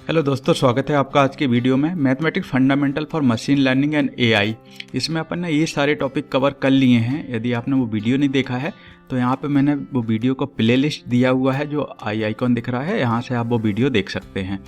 Hello दोस्तों, स्वागत है आपका आज के वीडियो में। Mathematics fundamental for machine learning and AI, इसमें अपन ने ये सारे टॉपिक कवर कर लिए हैं। यदि आपने वो वीडियो नहीं देखा है तो यहाँ पे मैंने वो वीडियो को प्लेलिस्ट दिया हुआ है, जो आई आइकॉन दिख रहा है, यहाँ से आप वो वीडियो देख सकते हैं।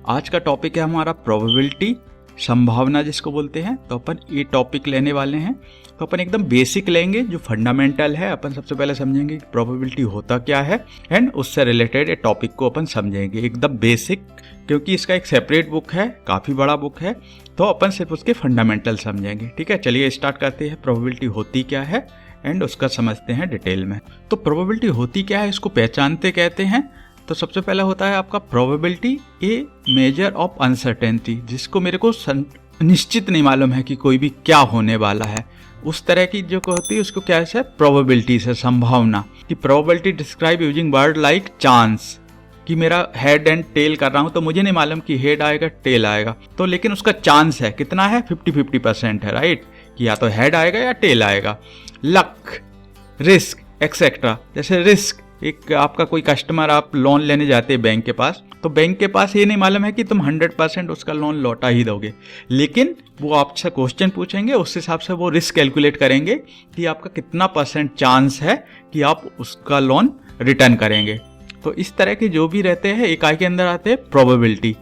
आज का टॉपिक है हमारा प्रोबेबिलिटी, संभावना जिसको बोलते हैं। तो अपन ये टॉपिक लेने वाले हैं। तो अपन एकदम बेसिक लेंगे, जो फंडामेंटल है। अपन सबसे पहले समझेंगे कि प्रोबेबिलिटी होता क्या है एंड उससे रिलेटेड टॉपिक को अपन समझेंगे एकदम बेसिक, क्योंकि इसका एक सेपरेट बुक है, काफ़ी बड़ा बुक है। तो अपन सिर्फ उसके फंडामेंटल समझेंगे। ठीक है, चलिए स्टार्ट करते हैं। प्रोबेबिलिटी होती क्या है एंड उसका समझते हैं डिटेल में। तो प्रोबेबिलिटी होती क्या है, इसको पहचानते कहते हैं। तो सबसे पहला होता है आपका probability A measure of uncertainty, जिसको मेरे को निश्चित नहीं मालूम है कि कोई भी क्या होने वाला है, उस तरह की जो होती है उसको क्या है, प्रोबेबिलिटी से संभावना। कि probability describe using word like chance, कि मेरा हेड एंड टेल कर रहा हूं तो मुझे नहीं मालूम कि हेड आएगा टेल आएगा, तो लेकिन उसका चांस है कितना है, 50-50% है, राइट, कि या तो हेड आएगा या टेल आएगा। Luck, risk etcetera. जैसे रिस्क, एक आपका कोई कस्टमर, आप लोन लेने जाते हैं बैंक के पास, तो बैंक के पास ये नहीं मालूम है कि तुम 100% उसका लोन लौटा ही दोगे, लेकिन वो आपसे क्वेश्चन पूछेंगे, उस हिसाब से वो रिस्क कैलकुलेट करेंगे कि आपका कितना % चांस है कि आप उसका लोन रिटर्न करेंगे। तो इस तरह के जो भी रहते हैं इकाई के अंदर आते हैं प्रोबेबिलिटी।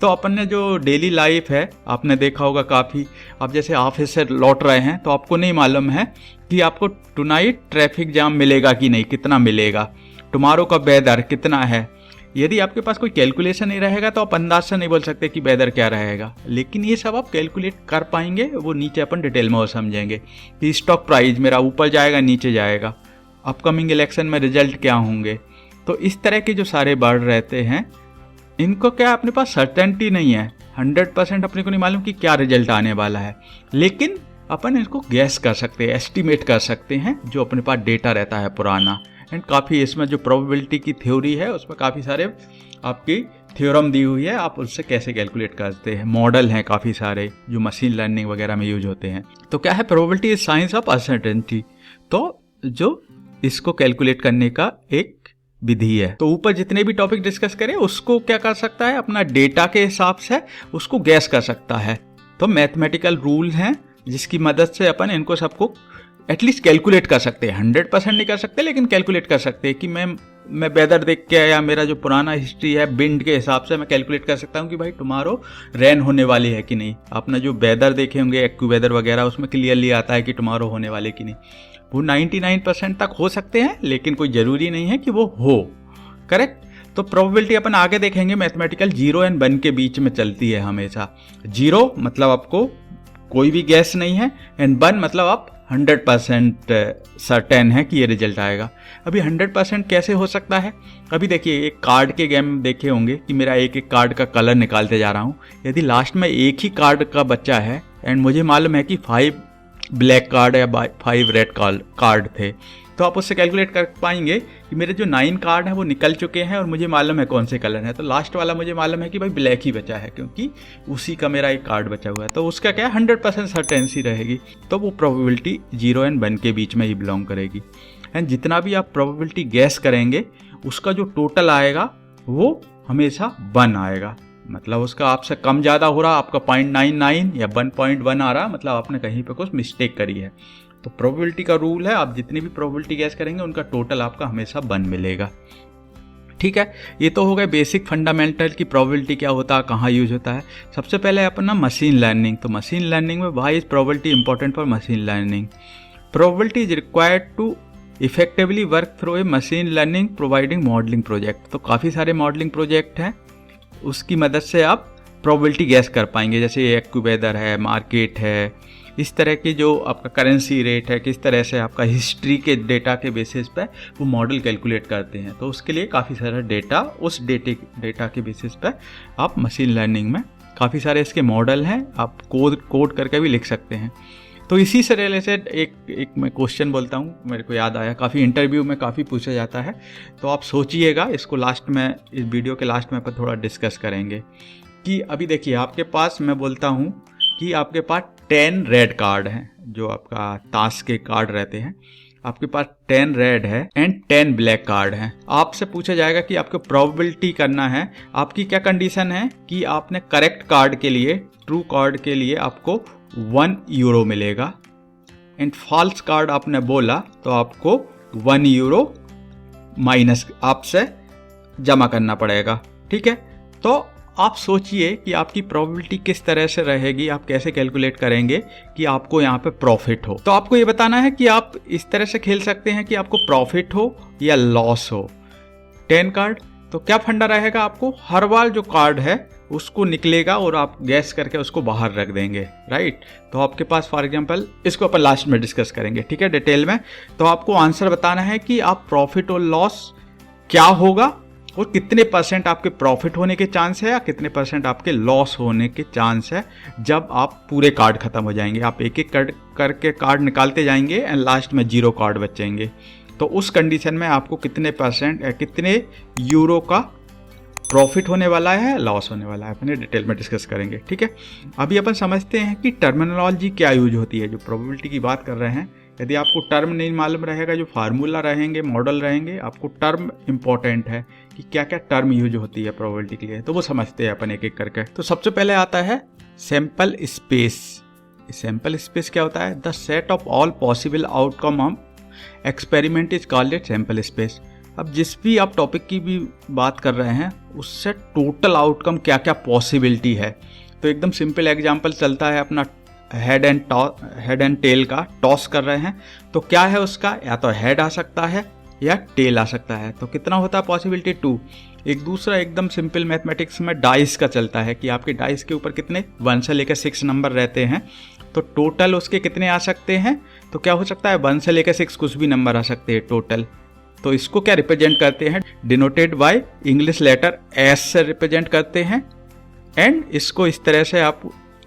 तो अपन ने जो डेली लाइफ है, आपने देखा होगा काफ़ी, आप जैसे ऑफिस से लौट रहे हैं तो आपको नहीं मालूम है कि आपको टुनाइट ट्रैफिक जाम मिलेगा कि नहीं, कितना मिलेगा, टुमारो का वेदर कितना है। यदि आपके पास कोई कैलकुलेशन नहीं रहेगा तो आप अंदाज से नहीं बोल सकते कि वेदर क्या रहेगा, लेकिन ये सब आप कैलकुलेट कर पाएंगे। वो नीचे अपन डिटेल में वो समझेंगे कि स्टॉक प्राइस मेरा ऊपर जाएगा नीचे जाएगा, अपकमिंग इलेक्शन में रिजल्ट क्या होंगे। तो इस तरह के जो सारे वर्ड रहते हैं, इनको क्या अपने पास सर्टेनिटी नहीं है, 100% अपने को नहीं मालूम कि क्या रिजल्ट आने वाला है, लेकिन अपन इसको गैस कर सकते हैं, एस्टिमेट कर सकते हैं, जो अपने पास डेटा रहता है पुराना। एंड काफ़ी इसमें जो प्रोबेबिलिटी की थ्योरी है उसमें काफ़ी सारे आपकी थ्योरम दी हुई है, आप उससे कैसे कैलकुलेट करते हैं। मॉडल हैं काफ़ी सारे जो मशीन लर्निंग वगैरह में यूज होते हैं। तो क्या है, probability is science of uncertainty. तो जो इसको कैलकुलेट करने का एक विधि है। तो ऊपर जितने भी टॉपिक डिस्कस करें उसको क्या कर सकता है, अपना डेटा के हिसाब से उसको गैस कर सकता है। तो मैथमेटिकल रूल हैं जिसकी मदद से अपन इनको सबको एटलीस्ट कैलकुलेट कर सकते हैं। 100% नहीं कर सकते, लेकिन कैलकुलेट कर सकते हैं कि मैं वेदर देख के, या मेरा जो पुराना हिस्ट्री है विंड के हिसाब से मैं कैलकुलेट कर सकता हूँ कि भाई टुमारो रेन होने वाली है कि नहीं। आपने जो वेदर देखे होंगे एक्यू वेदर वगैरह, उसमें क्लियरली आता है कि टुमारो होने वाले कि नहीं। वो 99% तक हो सकते हैं, लेकिन कोई ज़रूरी नहीं है कि वो हो। करेक्ट। तो प्रोबेबिलिटी अपन आगे देखेंगे मैथमेटिकल 0 एंड 1 के बीच में चलती है हमेशा। 0 मतलब आपको कोई भी गैस नहीं है, एंड 1 मतलब आप 100% सर्टेन है कि ये रिजल्ट आएगा। अभी 100% कैसे हो सकता है, अभी देखिए एक कार्ड के गेम देखे होंगे कि मेरा एक एक कार्ड का कलर निकालते जा रहा हूँ। यदि लास्ट में एक ही कार्ड का बच्चा है एंड मुझे मालूम है कि 5 ब्लैक कार्ड या 5 रेड कार्ड थे, तो आप उससे कैलकुलेट कर पाएंगे कि मेरे जो 9 कार्ड हैं वो निकल चुके हैं और मुझे मालूम है कौन से कलर है। तो लास्ट वाला मुझे मालूम है कि भाई ब्लैक ही बचा है, क्योंकि उसी का मेरा एक कार्ड बचा हुआ है। तो उसका क्या है, 100% सर्टेनिटी रहेगी। तो वो प्रोबेबिलिटी 0 एंड 1 के बीच में ही बिलोंग करेगी। एंड जितना भी आप प्रोबेबिलिटी गैस करेंगे उसका जो टोटल आएगा वो हमेशा 1 आएगा। मतलब उसका आपसे कम ज़्यादा हो रहा, आपका 0.99 या 1.1 आ रहा, मतलब आपने कहीं पे कुछ मिस्टेक करी है। तो प्रोबेबिलिटी का रूल है, आप जितनी भी प्रोबेबिलिटी गैस करेंगे उनका टोटल आपका हमेशा 1 मिलेगा। ठीक है, ये तो हो गए बेसिक फंडामेंटल की प्रोबेबिलिटी क्या होता है, कहाँ यूज होता है। सबसे पहले अपना मशीन लर्निंग। तो मशीन लर्निंग में why is probability important for machine learning. Probability is required to effectively work through a machine learning providing modelling project. तो काफ़ी सारे मॉडलिंग प्रोजेक्ट हैं, उसकी मदद से आप प्रोबेबिलिटी गैस कर पाएंगे। जैसे एक्यू वेदर है, मार्केट है, इस तरह की जो आपका करेंसी रेट है, किस तरह से आपका हिस्ट्री के डेटा के बेसिस पे वो मॉडल कैलकुलेट करते हैं। तो उसके लिए काफ़ी सारा डेटा, उस डेटा के बेसिस पे आप मशीन लर्निंग में काफ़ी सारे इसके मॉडल हैं, आप कोड करके भी लिख सकते हैं। तो इसी से रिलेटेड एक मैं क्वेश्चन बोलता हूँ, मेरे को याद आया, काफ़ी इंटरव्यू में काफ़ी पूछा जाता है। तो आप सोचिएगा, इसको लास्ट में, इस वीडियो के लास्ट में अपन थोड़ा डिस्कस करेंगे। कि अभी देखिए आपके पास, मैं बोलता हूँ कि आपके पास 10 रेड कार्ड हैं, जो आपका ताश के कार्ड रहते हैं। आपके पास 10 रेड है एंड 10 ब्लैक कार्ड हैं, आपसे पूछा जाएगा कि आपको प्रोबेबिलिटी करना है। आपकी क्या कंडीशन है कि आपने करेक्ट कार्ड के लिए, ट्रू कार्ड के लिए आपको 1 यूरो मिलेगा एंड फॉल्स कार्ड आपने बोला तो आपको 1 यूरो माइनस आपसे जमा करना पड़ेगा। ठीक है, तो आप सोचिए कि आपकी प्रोबेबिलिटी किस तरह से रहेगी, आप कैसे कैलकुलेट करेंगे कि आपको यहाँ पे प्रॉफिट हो। तो आपको ये बताना है कि आप इस तरह से खेल सकते हैं कि आपको प्रॉफिट हो या लॉस हो। 10 कार्ड, तो क्या फंडा रहेगा, आपको हर बार जो कार्ड है उसको निकलेगा और आप गैस करके उसको बाहर रख देंगे, राइट। तो आपके पास फॉर एग्जांपल, इसको अपन लास्ट में डिस्कस करेंगे, ठीक है, डिटेल में। तो आपको आंसर बताना है कि आप प्रॉफिट और लॉस क्या होगा और कितने % आपके प्रॉफिट होने के चांस है या कितने % आपके लॉस होने के चांस है जब आप पूरे कार्ड खत्म हो जाएंगे। आप एक एक करके कार्ड निकालते जाएंगे एंड लास्ट में 0 कार्ड बचेंगे। तो उस कंडीशन में आपको कितने % कितने यूरो का प्रॉफिट होने वाला है, लॉस होने वाला है, अपने डिटेल में डिस्कस करेंगे। ठीक है, अभी अपन समझते हैं कि टर्मिनोलॉजी क्या यूज होती है। जो प्रोबेबिलिटी की बात कर रहे हैं, यदि आपको टर्म नहीं मालूम रहेगा, जो फार्मूला रहेंगे, मॉडल रहेंगे, आपको टर्म इंपॉर्टेंट है कि क्या क्या टर्म यूज होती है प्रोबेबिलिटी के लिए, तो वो समझते हैं अपन एक एक करके। तो सबसे पहले आता है सैंपल स्पेस। सैंपल स्पेस क्या होता है? The set of all possible outcome of experiment is called it sample space. अब जिस भी आप टॉपिक की भी बात कर रहे हैं उससे टोटल आउटकम क्या क्या पॉसिबिलिटी है। तो एकदम सिंपल एग्जांपल चलता है अपना हेड एंड टेल का, टॉस कर रहे हैं तो क्या है उसका, या तो हेड आ सकता है या टेल आ सकता है। तो कितना होता है पॉसिबिलिटी? 2। एक दूसरा एकदम सिंपल मैथमेटिक्स में डाइस का चलता है कि आपके डाइस के ऊपर कितने 1 से लेकर 6 नंबर रहते हैं, तो टोटल उसके कितने आ सकते हैं। तो क्या हो सकता है 1 से लेकर 6 कुछ भी नंबर आ सकते हैं टोटल। तो इसको क्या रिप्रेजेंट करते हैं? Denoted by English letter S से रिप्रेजेंट करते हैं एंड इसको इस तरह से आप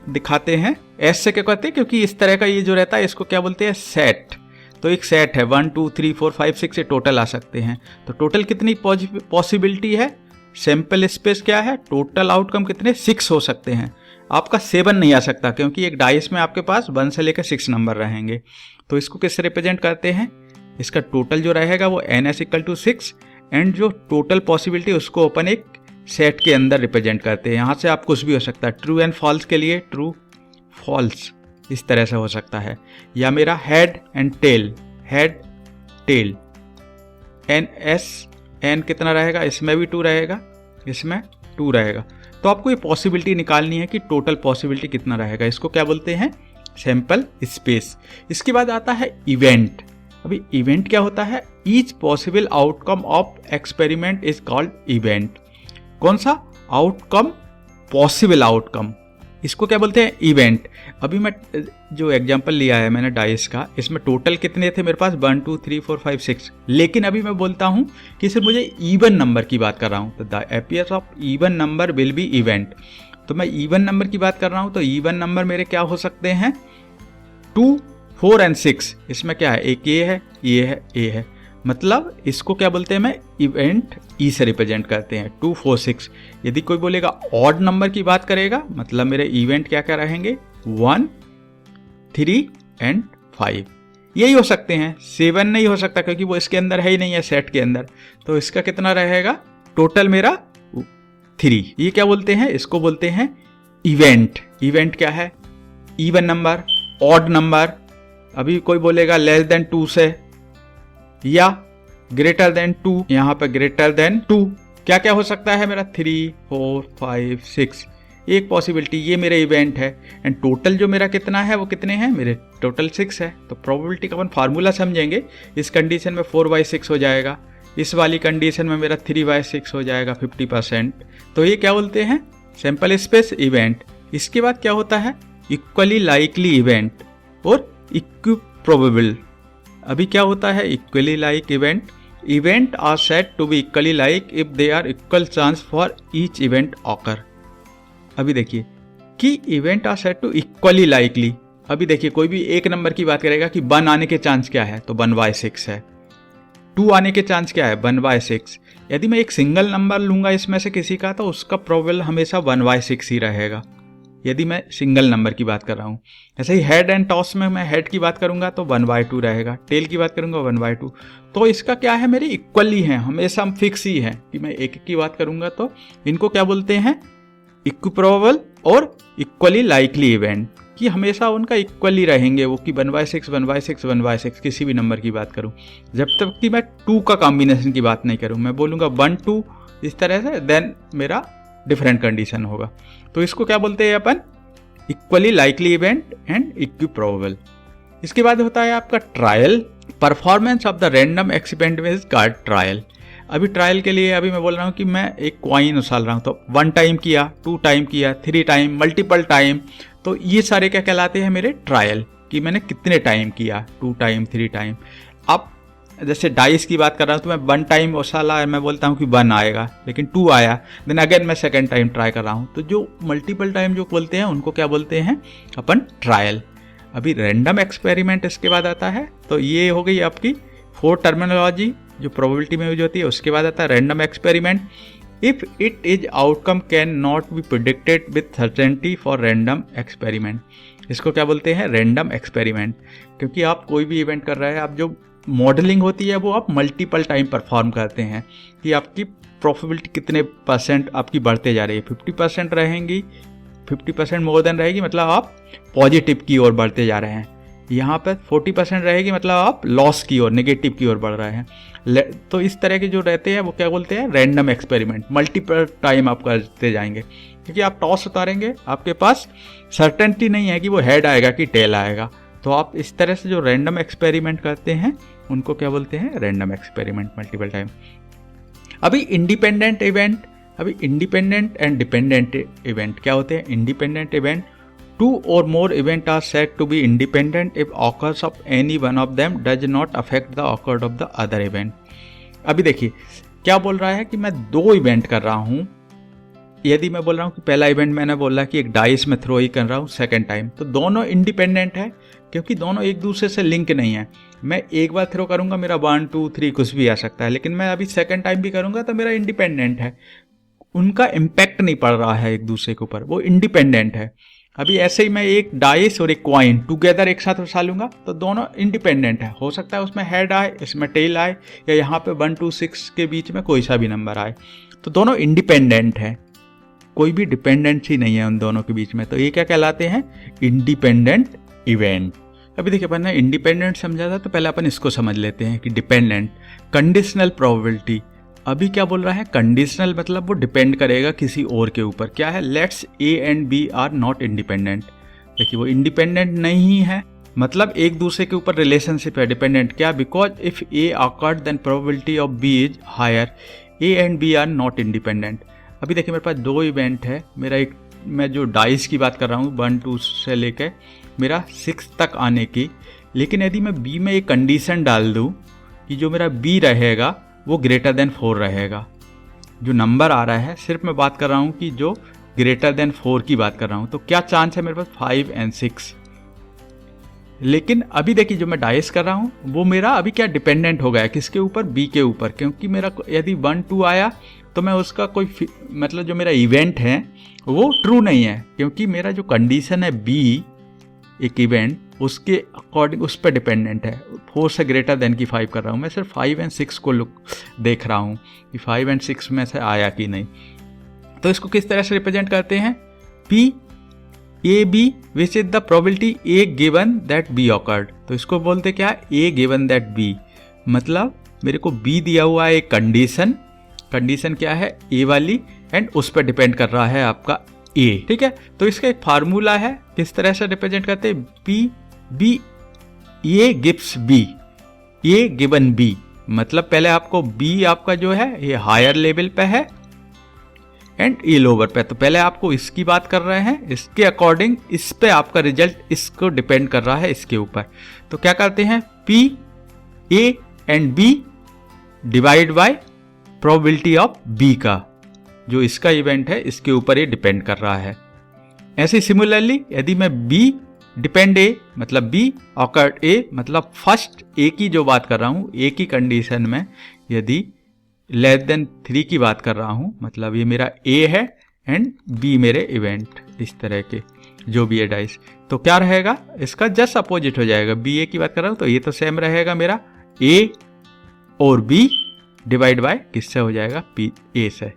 दिखाते हैं। एस से क्या कहते हैं? क्योंकि इस तरह का ये जो रहता है इसको क्या बोलते हैं? सेट। तो एक सेट है 1 2 3 4 5 6 से टोटल आ सकते हैं। तो टोटल कितनी पॉसिबिलिटी है? सैंपल स्पेस क्या है? टोटल आउटकम कितने? 6 हो सकते हैं। आपका 7 नहीं आ सकता क्योंकि एक डाइस में आपके पास 1 से लेकर 6 नंबर रहेंगे। तो इसको किससे रिप्रेजेंट करते हैं? इसका टोटल जो रहेगा वो NS=6 एंड जो टोटल पॉसिबिलिटी उसको अपन एक सेट के अंदर रिप्रेजेंट करते हैं। यहाँ से आप कुछ भी हो सकता है, ट्रू एंड फॉल्स के लिए ट्रू फॉल्स इस तरह से हो सकता है, या मेरा head and tail, head tail, NS कितना रहेगा? इसमें भी 2 रहेगा, इसमें 2 रहेगा। तो आपको ये पॉसिबिलिटी निकालनी है कि टोटल पॉसिबिलिटी कितना रहेगा। इसको क्या बोलते हैं? Sample space. इसके बाद आता है इवेंट। अभी इवेंट क्या होता है? Each possible outcome of experiment is called event. कौन सा आउटकम? पॉसिबल आउटकम, इसको क्या बोलते हैं? इवेंट। अभी मैं जो एग्जांपल लिया है मैंने डाइस का, इसमें टोटल कितने थे मेरे पास? 1 2 3 4 5 6। लेकिन अभी मैं बोलता हूं कि सिर्फ मुझे इवन नंबर की बात कर रहा हूं, तो the appearance of even number will be event. तो मैं इवन नंबर की बात कर रहा हूं, तो इवन नंबर मेरे क्या हो सकते हैं? 2 4 एंड 6। इसमें क्या है? एक ये है, ये है, ये है, मतलब इसको क्या बोलते हैं? मैं इवेंट ई से रिप्रेजेंट करते हैं 2 4 6। यदि कोई बोलेगा ऑड नंबर की बात करेगा, मतलब मेरे इवेंट क्या क्या रहेंगे? 1 3 एंड 5। यही हो सकते हैं, 7 नहीं हो सकता क्योंकि वो इसके अंदर है ही नहीं है सेट के अंदर। तो इसका कितना रहेगा? टोटल मेरा 3। ये क्या बोलते हैं? इसको बोलते हैं इवेंट। इवेंट क्या है? Even number, odd number. अभी कोई बोलेगा लेस देन 2 से या ग्रेटर देन 2, यहाँ पे ग्रेटर देन 2 क्या क्या हो सकता है मेरा? 3 4 5 6। एक पॉसिबिलिटी, ये मेरे इवेंट है एंड टोटल जो मेरा कितना है वो कितने हैं मेरे? टोटल 6 है। तो प्रोबेबिलिटी का अपन फार्मूला समझेंगे। इस कंडीशन में 4/6 हो जाएगा, इस वाली कंडीशन में मेरा 3/6 हो जाएगा, 50%। तो ये क्या बोलते हैं? Sample space event. इसके बाद क्या होता है? इक्वली लाइकली इवेंट और इक्विप्रोबेबल। अभी क्या होता है? Equally like event. Event are said to be equally like if they are equal chance for each event occur. अभी देखिए कि event are said to equally likely. अभी देखिए कोई भी एक नंबर की बात करेगा कि 1 आने के चांस क्या है, तो 1/6 है। 2 आने के चांस क्या है? 1/6। यदि मैं एक सिंगल नंबर लूंगा इसमें से किसी का, तो उसका प्रोबेबल हमेशा 1/6 ही रहेगा। यदि मैं सिंगल नंबर की बात कर रहा हूँ। ऐसे ही हेड एंड टॉस में मैं हेड की बात करूँगा तो 1/2 रहेगा, टेल की बात करूँगा 1/2। तो इसका क्या है, मेरे इक्वली है, हमेशा हम फिक्स ही है कि मैं एक की बात करूँगा तो इनको क्या बोलते हैं, इक्विप्रोबेबल और इक्वली लाइकली इवेंट, कि हमेशा उनका इक्वली रहेंगे वो, कि 1/6 1/6 1/6 किसी भी नंबर की बात करूं, जब तक कि मैं 2 का कॉम्बिनेशन की बात नहीं करूं। मैं बोलूँगा 1 2 इस तरह से, देन मेरा डिफरेंट कंडीशन होगा। तो इसको क्या बोलते हैं अपन, इक्वली लाइकली इवेंट एंड इक्विप्रोबेबल। इसके बाद होता है आपका trial, performance of the random experiment is called trial. अभी ट्रायल के लिए अभी मैं बोल रहा हूँ कि मैं एक कॉइन उछाल रहा हूँ, तो 1 टाइम किया, 2 टाइम किया, 3 टाइम, मल्टीपल टाइम, तो ये सारे क्या कहलाते हैं, मेरे ट्रायल, कि मैंने कितने टाइम किया, 2 टाइम 3 टाइम। अब जैसे डाइस की बात कर रहा हूँ तो मैं 1 टाइम उछाला, मैं बोलता हूँ कि 1 आएगा, लेकिन 2 आया, देन अगेन मैं सेकेंड टाइम ट्राई कर रहा हूँ। तो जो मल्टीपल टाइम जो बोलते हैं उनको क्या बोलते हैं अपन, ट्रायल। अभी रैंडम एक्सपेरिमेंट इसके बाद आता है, तो ये हो गई आपकी 4 टर्मिनोलॉजी जो प्रोबेबिलिटी में यूज होती है। उसके बाद आता है random experiment, if it is outcome can not be predicted with certainty for random experiment. इसको क्या बोलते हैं, रैंडम एक्सपेरिमेंट, क्योंकि आप कोई भी इवेंट कर रहे हैं, आप जो मॉडलिंग होती है वो आप मल्टीपल टाइम परफॉर्म करते हैं, कि आपकी प्रोबेबिलिटी कितने % आपकी बढ़ते जा रही है, 50% रहेंगी, 50% मोर देन रहेगी, मतलब आप पॉजिटिव की ओर बढ़ते जा रहे हैं। यहाँ पर 40% रहेगी, मतलब आप लॉस की ओर, नेगेटिव की ओर बढ़ रहे हैं। तो इस तरह के जो रहते हैं वो क्या बोलते हैं, रैंडम एक्सपेरिमेंट। मल्टीपल टाइम आप करते जाएंगे, क्योंकि आप टॉस उतारेंगे, आपके पास सर्टेनिटी नहीं है कि वो हेड आएगा कि टेल आएगा। तो आप इस तरह से जो रैंडम एक्सपेरिमेंट करते हैं उनको क्या बोलते हैं, रैंडम एक्सपेरिमेंट, मल्टीपल टाइम। अभी इंडिपेंडेंट इवेंट, अभी इंडिपेंडेंट एंड डिपेंडेंट इवेंट क्या होते हैं। Independent event, 2 or more events are said to be independent if occurs of any one of them does not affect the occurred of the other event। अभी देखिए क्या बोल रहा है कि मैं 2 इवेंट कर रहा हूँ। यदि मैं बोल रहा हूँ कि पहला इवेंट मैंने बोला कि एक डाइस में थ्रो ही कर रहा हूँ सेकेंड टाइम, तो दोनों इंडिपेंडेंट है, क्योंकि दोनों एक दूसरे से लिंक नहीं है। मैं एक बार थ्रो करूँगा, मेरा 1 2 3 कुछ भी आ सकता है, लेकिन मैं अभी सेकेंड टाइम भी करूँगा तो मेरा इंडिपेंडेंट है, उनका इम्पैक्ट नहीं पड़ रहा है एक दूसरे के ऊपर, वो इंडिपेंडेंट है। अभी ऐसे ही मैं एक डाइस और एक कॉइन टुगेदर एक साथ उछालूंगा तो दोनों इंडिपेंडेंट है। हो सकता है उसमें हेड आए, इसमें टेल आए, या यहाँ पे 1 2 6 के बीच में कोई सा भी नंबर आए, तो दोनों इंडिपेंडेंट है, कोई भी डिपेंडेंसी नहीं है उन दोनों के बीच में। तो ये क्या कहलाते हैं, इंडिपेंडेंट इवेंट। अभी देखिए अपन ने इंडिपेंडेंट समझा था, तो पहले अपन इसको समझ लेते हैं कि डिपेंडेंट। कंडीशनल प्रोबेबिलिटी, अभी क्या बोल रहा है, कंडीशनल मतलब वो डिपेंड करेगा किसी और के ऊपर। क्या है, let's A and B are not independent. देखिए वो इंडिपेंडेंट नहीं है, मतलब एक दूसरे के ऊपर रिलेशनशिप है, डिपेंडेंट। क्या, because if A occurred then probability of B is higher, A and B are not independent. अभी देखिए मेरे पास 2 इवेंट है, मेरा एक, मैं जो डाइस की बात कर रहा हूँ 1 2 से लेकर मेरा 6 तक आने की, लेकिन यदि मैं बी में एक कंडीशन डाल दूँ कि जो मेरा बी रहेगा वो ग्रेटर देन 4 रहेगा, जो नंबर आ रहा है, सिर्फ मैं बात कर रहा हूँ कि जो ग्रेटर देन 4 की बात कर रहा हूँ, तो क्या चांस है मेरे पास 5 और 6। लेकिन अभी देखिए जो मैं डाइस कर रहा हूँ वो मेरा अभी क्या डिपेंडेंट हो गया है, किसके ऊपर, बी के ऊपर, क्योंकि मेरा यदि 1 2 आया तो मैं उसका कोई मतलब जो मेरा इवेंट है वो ट्रू नहीं है, क्योंकि मेरा जो कंडीशन है बी एक इवेंट, उसके अकॉर्डिंग उस पर डिपेंडेंट है। 4 से ग्रेटर देन की 5 कर रहा हूँ, मैं सिर्फ 5 और 6 को देख रहा हूँ कि 5 और 6 में से आया कि नहीं। तो इसको किस तरह से रिप्रेजेंट करते हैं, P A B which is the probability A given that B occurred. तो इसको बोलते क्या, ए गिवन दैट बी, मतलब मेरे को बी दिया हुआ है एक कंडीशन, कंडीशन क्या है, ए वाली, एंड उस पर डिपेंड कर रहा है आपका ए, ठीक है। तो इसका एक फार्मूला है, किस तरह से रिप्रेजेंट करते हैं, P B A gives B, A given B, मतलब पहले आपको बी आपका जो है ये हायर लेवल पे है एंड ए लोअर पे, तो पहले आपको इसकी बात कर रहे हैं, इसके अकॉर्डिंग इस पे आपका रिजल्ट इसको डिपेंड कर रहा है इसके ऊपर। तो क्या करते हैं, P A and B divide by probability of B का, जो इसका इवेंट है इसके ऊपर ये डिपेंड कर रहा है। ऐसे सिमिलरली यदि मैं बी डिपेंड ए मतलब बी ऑकर्ड ए, मतलब फर्स्ट ए की जो बात कर रहा हूँ, ए की कंडीशन में यदि लेस देन 3 की बात कर रहा हूँ, मतलब ये मेरा ए है एंड बी मेरे इवेंट इस तरह के जो भी है डाइस, तो क्या रहेगा इसका जस्ट अपोजिट हो जाएगा। बी ए की बात कर रहा हूँ तो ये तो सेम रहेगा मेरा, ए और बी डिवाइड बाय किससे हो जाएगा, पी ए से,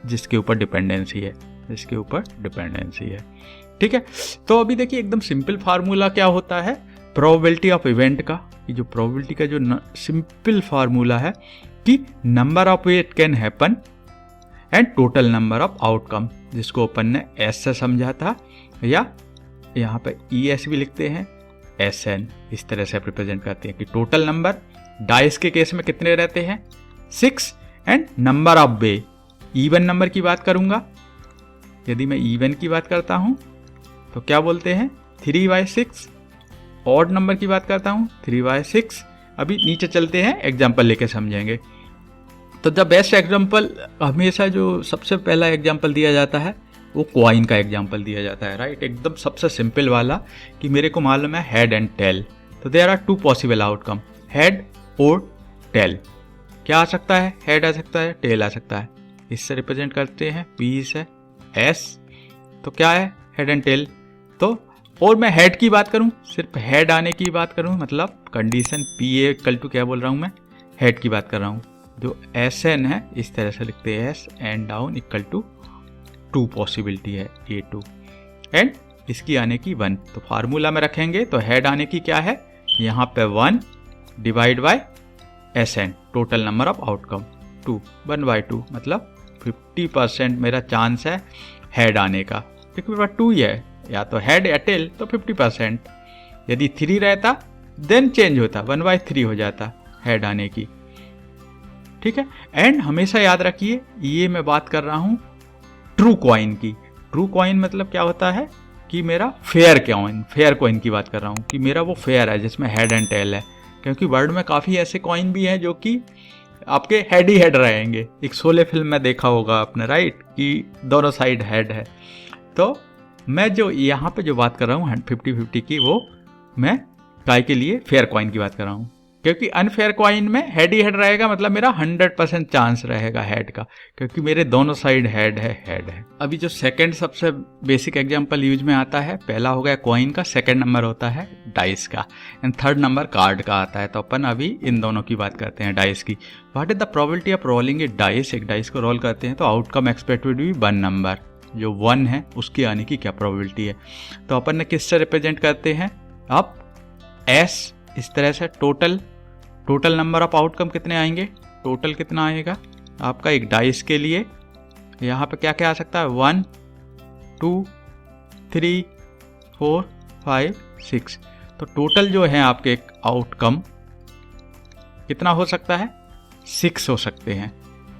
जिसके ऊपर डिपेंडेंसी है, जिसके ऊपर डिपेंडेंसी है। ठीक है, तो अभी देखिए एकदम सिंपल फार्मूला क्या होता है प्रोबेबिलिटी ऑफ इवेंट का। ये जो प्रोबेबिलिटी का जो सिंपल फार्मूला है कि number of it can happen and total number of outcome, जिसको अपन ने एस से समझा था, या यहाँ पे ई एस भी लिखते हैं, एस एन, इस तरह से रिप्रेजेंट करते हैं कि टोटल नंबर डाइस के केस में कितने रहते हैं 6 and number of bay. Even number की बात करूंगा, यदि मैं इवन की बात करता हूं तो क्या बोलते हैं 3/6। ऑड नंबर की बात करता हूं 3/6। अभी नीचे चलते हैं, एग्जाम्पल लेके समझेंगे। तो द बेस्ट एग्जाम्पल, हमेशा जो सबसे पहला एग्जाम्पल दिया जाता है वो कॉइन का एग्जाम्पल दिया जाता है, राइट। एकदम सबसे सिंपल वाला कि मेरे को मालूम है हेड एंड टेल, तो there are 2 possible outcome, head और टेल। क्या आ सकता है, हेड आ सकता है, टेल आ सकता है। इससे रिप्रेजेंट करते हैं पी से एस, तो क्या है हेड एंड टेल। तो और मैं हेड की बात करूं, सिर्फ हेड आने की बात करूं, मतलब condition P A equal to क्या बोल रहा हूं मैं, हेड की बात कर रहा हूं। जो एस एन है इस तरह से लिखते हैं, S and down equal to 2 possibility है A2 एंड इसकी आने की 1। तो फार्मूला में रखेंगे तो हेड आने की क्या है, यहाँ पे 1 divide by S N, total number of outcome 2, 1/2, मतलब 50% मेरा चांस है हेड आने का, क्योंकि मेरे पास 2 ही है, या तो हेड या टेल, तो 50%। यदि 3 रहता देन चेंज होता, 1/3 हो जाता हेड आने की। ठीक है, एंड हमेशा याद रखिए ये मैं बात कर रहा हूं ट्रू कॉइन की। ट्रू कॉइन मतलब क्या होता है कि मेरा फेयर कॉइन, फेयर कॉइन की बात कर रहा हूं कि मेरा वो फेयर है जिसमें हेड एंड टेल है, क्योंकि वर्ल्ड में काफ़ी ऐसे कॉइन भी हैं जो कि आपके हेड ही हेड रहेंगे। एक शोले फिल्म में देखा होगा आपने, राइट, कि दोनों साइड हेड है। तो मैं जो यहाँ पे जो बात कर रहा हूँ 50-50 की, वो मैं काय के लिए फेयर कॉइन की बात कर रहा हूँ, क्योंकि अनफेयर कॉइन में हेड ही हेड रहेगा, मतलब मेरा 100% चांस रहेगा हेड का, क्योंकि मेरे दोनों साइड हेड है। अभी जो सेकंड सबसे बेसिक एग्जांपल यूज में आता है, पहला हो गया कॉइन का, सेकंड नंबर होता है डाइस का, एंड थर्ड नंबर कार्ड का आता है। तो अपन अभी इन दोनों की बात करते हैं, डाइस की। What is the probability of rolling A dice, एक डाइस को रोल करते हैं तो आउटकम एक्सपेक्टेड भी 1 नंबर, जो 1 है उसके आने की क्या प्रोबेबिलिटी है। तो अपन ने किससे रिप्रेजेंट करते हैं, अब एस इस तरह से, टोटल नंबर ऑफ आउटकम कितने आएंगे, टोटल कितना आएगा आपका एक डाइस के लिए, यहाँ पे क्या क्या आ सकता है 1 2 3 4 5 6। तो टोटल जो है आपके एक आउटकम कितना हो सकता है, 6 हो सकते हैं,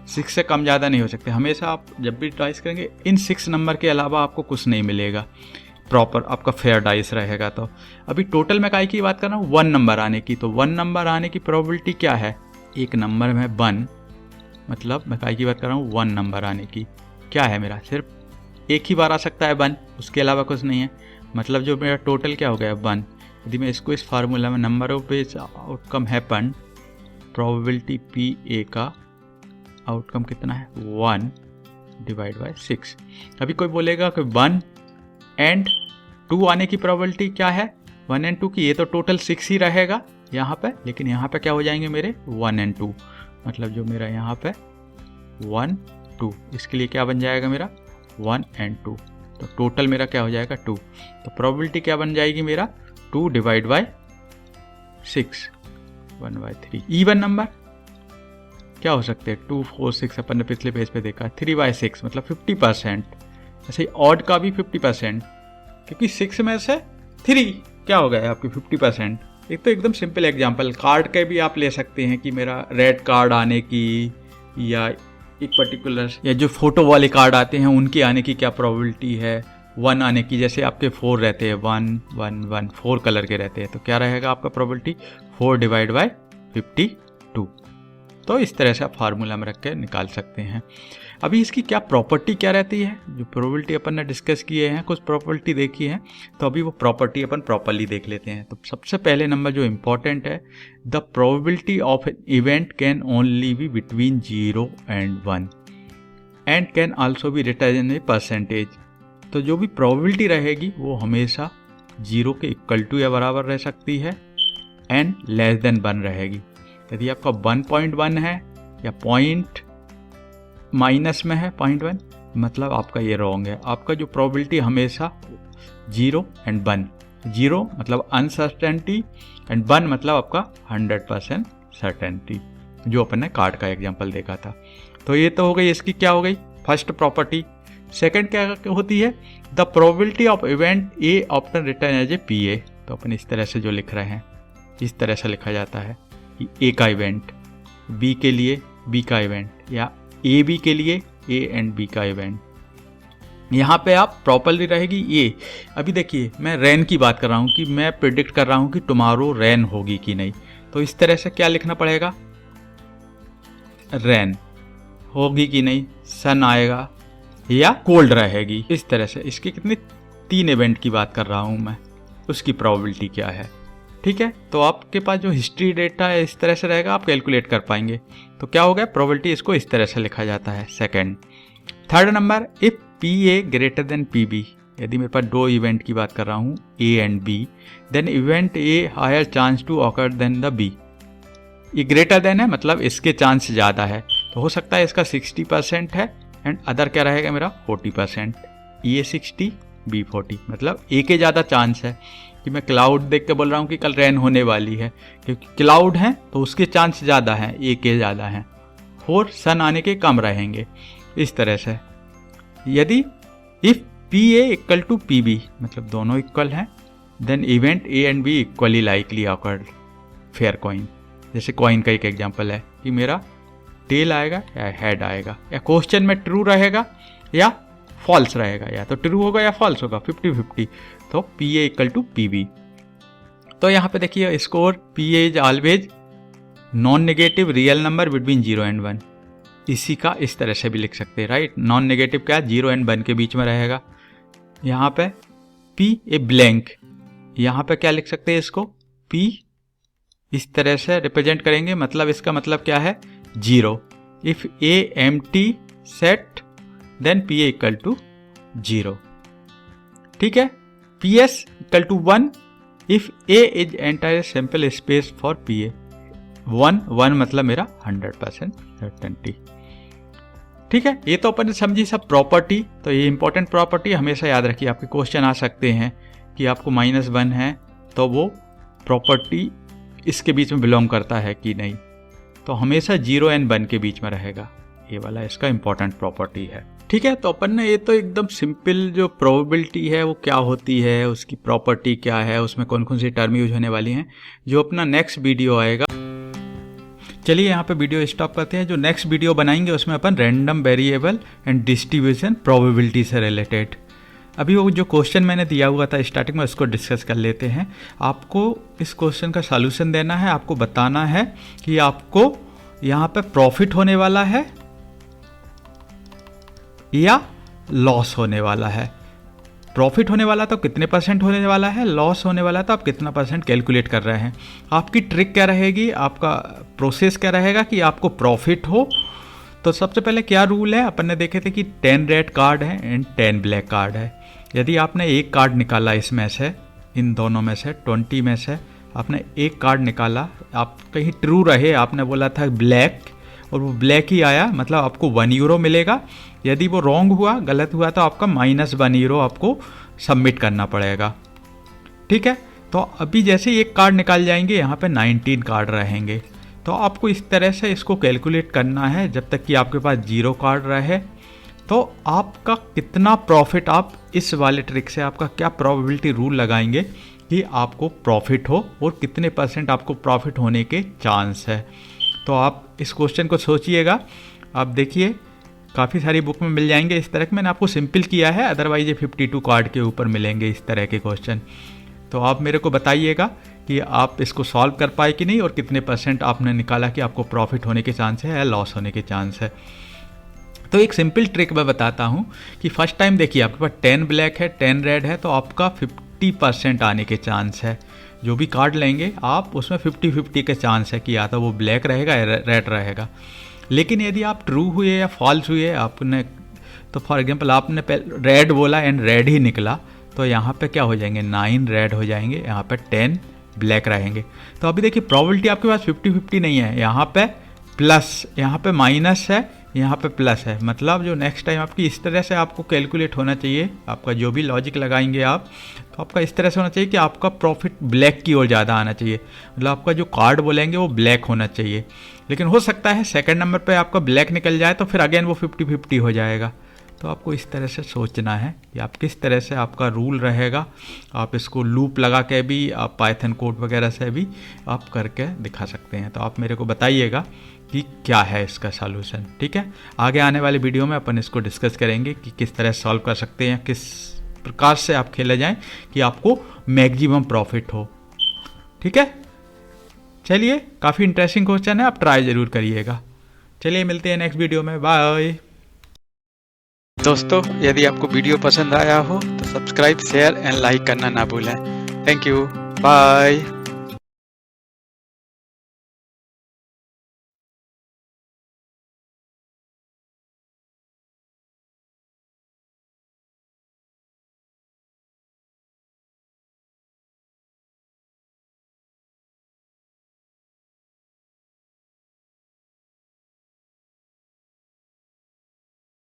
6 से कम ज़्यादा नहीं हो सकते। हमेशा आप जब भी डाइस करेंगे इन 6 नंबर के अलावा आपको कुछ नहीं मिलेगा, प्रॉपर आपका फेयर डाइस रहेगा। तो अभी टोटल में काय की बात कर रहा हूँ 1 नंबर आने की, तो 1 नंबर आने की प्रोबेबिलिटी क्या है, एक नंबर में 1, मतलब मैं काय की बात कर रहा हूँ 1 नंबर आने की, क्या है मेरा सिर्फ एक ही बार आ सकता है 1, उसके अलावा कुछ नहीं है, मतलब जो मेरा टोटल क्या हो गया 1। यदि मैं इसको इस फार्मूला में number of base outcome happen, probability P A का आउटकम कितना है 1 डिवाइड बाय 6। अभी कोई बोलेगा कि 1 एंड 2 आने की प्रोबेबिलिटी क्या है 1 एंड 2 की, ये तो टोटल 6 ही रहेगा यहाँ पे, लेकिन यहाँ पे क्या हो जाएंगे मेरे 1 एंड 2, मतलब जो मेरा यहाँ पे 1 2, इसके लिए क्या बन जाएगा मेरा 1 एंड 2, तो टोटल मेरा क्या हो जाएगा 2। तो प्रोबेबिलिटी क्या बन जाएगी मेरा 2 डिवाइड बाय 6, 1/3। इवन नंबर क्या हो सकते हैं 2 4 6, अपन ने पिछले पेज पे देखा 3/6, मतलब 50%। ऐसे ही ऑड का भी 50%, क्योंकि 6 में से 3 क्या हो गया आपकी 50%। एक तो एकदम सिंपल एग्जांपल, कार्ड के भी आप ले सकते हैं कि मेरा रेड कार्ड आने की, या एक पर्टिकुलर, या जो फोटो वाले कार्ड आते हैं उनके आने की क्या प्रोबेबिलिटी है, 1 आने की। जैसे आपके 4 रहते हैं, 1 1 1 4 कलर के रहते हैं, तो क्या रहेगा आपका प्रोबेबिलिटी 4 डिवाइड बाय 52। तो इस तरह से आप फार्मूला में रख के निकाल सकते हैं। अभी इसकी क्या प्रॉपर्टी क्या रहती है, जो प्रोबेबिलिटी अपन ने डिस्कस किए हैं, कुछ प्रॉपर्टी देखी है, तो अभी वो प्रॉपर्टी अपन प्रॉपरली देख लेते हैं। तो सबसे पहले नंबर जो इम्पोर्टेंट है, the probability of an event can only be between 0 and 1 and can also be written in a percentage. तो जो भी प्रोबेबिलिटी रहेगी वो हमेशा 0 के इक्वल टू या बराबर रह सकती है एंड लेस देन 1 रहेगी। यदि आपका 1.1 है या पॉइंट माइनस में है 0.1, मतलब आपका ये रॉन्ग है। आपका जो प्रोबेबिलिटी हमेशा 0 एंड 1, 0 मतलब अनसर्टेनिटी एंड 1 मतलब आपका 100% सर्टेनिटी, जो अपन ने कार्ड का एग्जांपल देखा था। तो ये तो हो गई, इसकी क्या हो गई फर्स्ट प्रॉपर्टी। सेकंड क्या होती है, the probability of event A often return as a P A. तो अपन इस तरह से जो लिख रहे हैं, इस तरह से लिखा जाता है कि ए का इवेंट बी के लिए बी का इवेंट, या ए बी के लिए ए एंड बी का इवेंट। यहाँ पे आप प्रॉपरली रहेगी ये। अभी देखिए मैं रेन की बात कर रहा हूँ कि मैं प्रिडिक्ट कर रहा हूँ कि टुमारो रेन होगी कि नहीं, तो इस तरह से क्या लिखना पड़ेगा, रेन होगी कि नहीं, सन आएगा या कोल्ड रहेगी, इस तरह से। इसके कितने 3 इवेंट की बात कर रहा हूँ मैं, उसकी प्रोबेबिलिटी क्या है। ठीक है, तो आपके पास जो हिस्ट्री डेटा है इस तरह से रहेगा, आप कैलकुलेट कर पाएंगे। तो क्या हो गया, प्रोबेबिलिटी इसको इस तरह से लिखा जाता है। Second, third number, if P A greater than P B. यदि मेरे पास 2 इवेंट की बात कर रहा हूँ A and B, then event A higher chance to occur than the B. ये ग्रेटर देन है मतलब इसके चांस ज़्यादा है, तो हो सकता है इसका 60% है एंड अदर क्या रहेगा मेरा 40%। ए 60 बी 40, मतलब ए के ज़्यादा चांस है कि मैं क्लाउड देख के बोल रहा हूँ कि कल रेन होने वाली है, क्योंकि क्लाउड है तो उसके चांस ज़्यादा हैं, ए के ज़्यादा हैं, और सन आने के कम रहेंगे, इस तरह से। यदि if P A equal to P B, मतलब दोनों इक्वल हैं, then event A and B equally likely occurred, fair coin. जैसे कॉइन का एक एग्जांपल है कि मेरा टेल आएगा या हेड आएगा, या क्वेश्चन में ट्रू रहेगा या फॉल्स रहेगा, या तो ट्रू होगा या फॉल्स होगा, 50-50। तो P A equal to P B. तो यहाँ पे देखिए score, P A is always non negative real number between 0 and 1। इसी का इस तरह से भी लिख सकते हैं, राइट। नॉन नेगेटिव क्या, 0 एंड 1 के बीच में रहेगा। यहाँ पे पी ए ब्लैंक, यहाँ पे क्या लिख सकते हैं इसको, पी इस तरह से रिप्रेजेंट करेंगे, मतलब इसका मतलब क्या है 0। If A empty set then P A equal to 0। ठीक है, P S equal to 1 if A is entire sample space for P A. 1 मतलब मेरा 100% सर्टेनिटी। ठीक है, ये तो अपन ने समझी सब प्रॉपर्टी। तो ये इंपॉर्टेंट प्रॉपर्टी हमेशा याद रखिए, आपके क्वेश्चन आ सकते हैं कि आपको -1 है तो वो प्रॉपर्टी इसके बीच में बिलोंग करता है कि नहीं, तो हमेशा 0 एंड 1 के बीच में रहेगा, ये वाला इसका इंपॉर्टेंट प्रॉपर्टी है। ठीक है, तो अपन ने ये तो एकदम सिंपल जो प्रोबेबिलिटी है वो क्या होती है, उसकी प्रॉपर्टी क्या है, उसमें कौन कौन सी टर्म यूज होने वाली हैं, जो अपना नेक्स्ट वीडियो आएगा। चलिए यहाँ पे वीडियो स्टॉप करते हैं। जो नेक्स्ट वीडियो बनाएंगे उसमें अपन random variable and distribution probability से रिलेटेड, अभी वो जो क्वेश्चन मैंने दिया हुआ था स्टार्टिंग में उसको डिस्कस कर लेते हैं। आपको इस क्वेश्चन का सॉल्यूशन देना है, आपको बताना है कि आपको यहाँ पे प्रॉफिट होने वाला है या लॉस होने वाला है। प्रॉफिट होने वाला तो कितने % होने वाला है, लॉस होने वाला तो आप कितना % कैलकुलेट कर रहे हैं। आपकी ट्रिक क्या रहेगी, आपका प्रोसेस क्या रहेगा कि आपको प्रॉफिट हो। तो सबसे पहले क्या रूल है, अपन ने देखे थे कि 10 रेड कार्ड है एंड 10 ब्लैक कार्ड है। यदि आपने एक कार्ड निकाला इसमें से, इन दोनों में से 20 में से आपने एक कार्ड निकाला, आप कहीं ट्रू रहे, आपने बोला था ब्लैक और वो ब्लैक ही आया, मतलब आपको 1 यूरो मिलेगा। यदि वो रॉन्ग हुआ, गलत हुआ, तो आपका -1 यूरो आपको सबमिट करना पड़ेगा। ठीक है, तो अभी जैसे एक कार्ड निकाल जाएंगे, यहाँ पे 19 कार्ड रहेंगे, तो आपको इस तरह से इसको कैलकुलेट करना है जब तक कि आपके पास 0 कार्ड रहे। तो आपका कितना प्रॉफिट, आप इस वाले ट्रिक से आपका क्या प्रोबेबिलिटी रूल लगाएंगे कि आपको प्रॉफिट हो और कितने % आपको प्रॉफिट होने के चांस है। तो आप इस क्वेश्चन को सोचिएगा। आप देखिए काफ़ी सारी बुक में मिल जाएंगे इस तरह के, मैंने आपको सिंपल किया है, अदरवाइज ये 52 कार्ड के ऊपर मिलेंगे इस तरह के क्वेश्चन। तो आप मेरे को बताइएगा कि आप इसको सॉल्व कर पाए कि नहीं और कितने % आपने निकाला कि आपको प्रॉफिट होने के चांस है या लॉस होने के चांस है। तो एक सिंपल ट्रिक मैं बताता हूँ कि फर्स्ट टाइम देखिए आपके पास 10 ब्लैक है 10 रेड है, तो आपका 50% आने के चांस है। जो भी कार्ड लेंगे आप उसमें 50-50 के चांस है कि या तो वो ब्लैक रहेगा या रेड रहेगा। लेकिन यदि आप ट्रू हुए या फॉल्स हुए आपने, तो फॉर एग्जांपल आपने रेड बोला एंड रेड ही निकला, तो यहाँ पे क्या हो जाएंगे, 9 रेड हो जाएंगे, यहाँ पे 10 ब्लैक रहेंगे। तो अभी देखिए प्रोबेबिलिटी आपके पास 50-50 नहीं है, यहाँ पे प्लस, यहाँ पे माइनस है, यहाँ पे प्लस है। मतलब जो नेक्स्ट टाइम आपकी इस तरह से आपको कैलकुलेट होना चाहिए, आपका जो भी लॉजिक लगाएंगे आप, तो आपका इस तरह से होना चाहिए कि आपका प्रॉफिट ब्लैक की ओर ज़्यादा आना चाहिए, मतलब आपका जो कार्ड बोलेंगे वो ब्लैक होना चाहिए। लेकिन हो सकता है सेकंड नंबर पे आपका ब्लैक निकल जाए तो फिर अगेन वो 50-50 हो जाएगा। तो आपको इस तरह से सोचना है कि आप किस तरह से आपका रूल रहेगा। आप इसको लूप लगा के भी, आप पाइथन कोड वगैरह से भी आप करके दिखा सकते हैं। तो आप मेरे को बताइएगा कि क्या है इसका सॉल्यूशन, ठीक है। आगे आने वाले वीडियो में अपन इसको डिस्कस करेंगे कि किस तरह सॉल्व कर सकते हैं, किस प्रकार से आप खेले जाएं कि आपको मैक्सिमम प्रॉफिट हो, ठीक है। चलिए, काफ़ी इंटरेस्टिंग क्वेश्चन है, आप ट्राई ज़रूर करिएगा। चलिए मिलते हैं नेक्स्ट वीडियो में, बाय। दोस्तों, यदि आपको वीडियो पसंद आया हो तो सब्सक्राइब, शेयर एंड लाइक करना ना भूलें। Thank you, bye.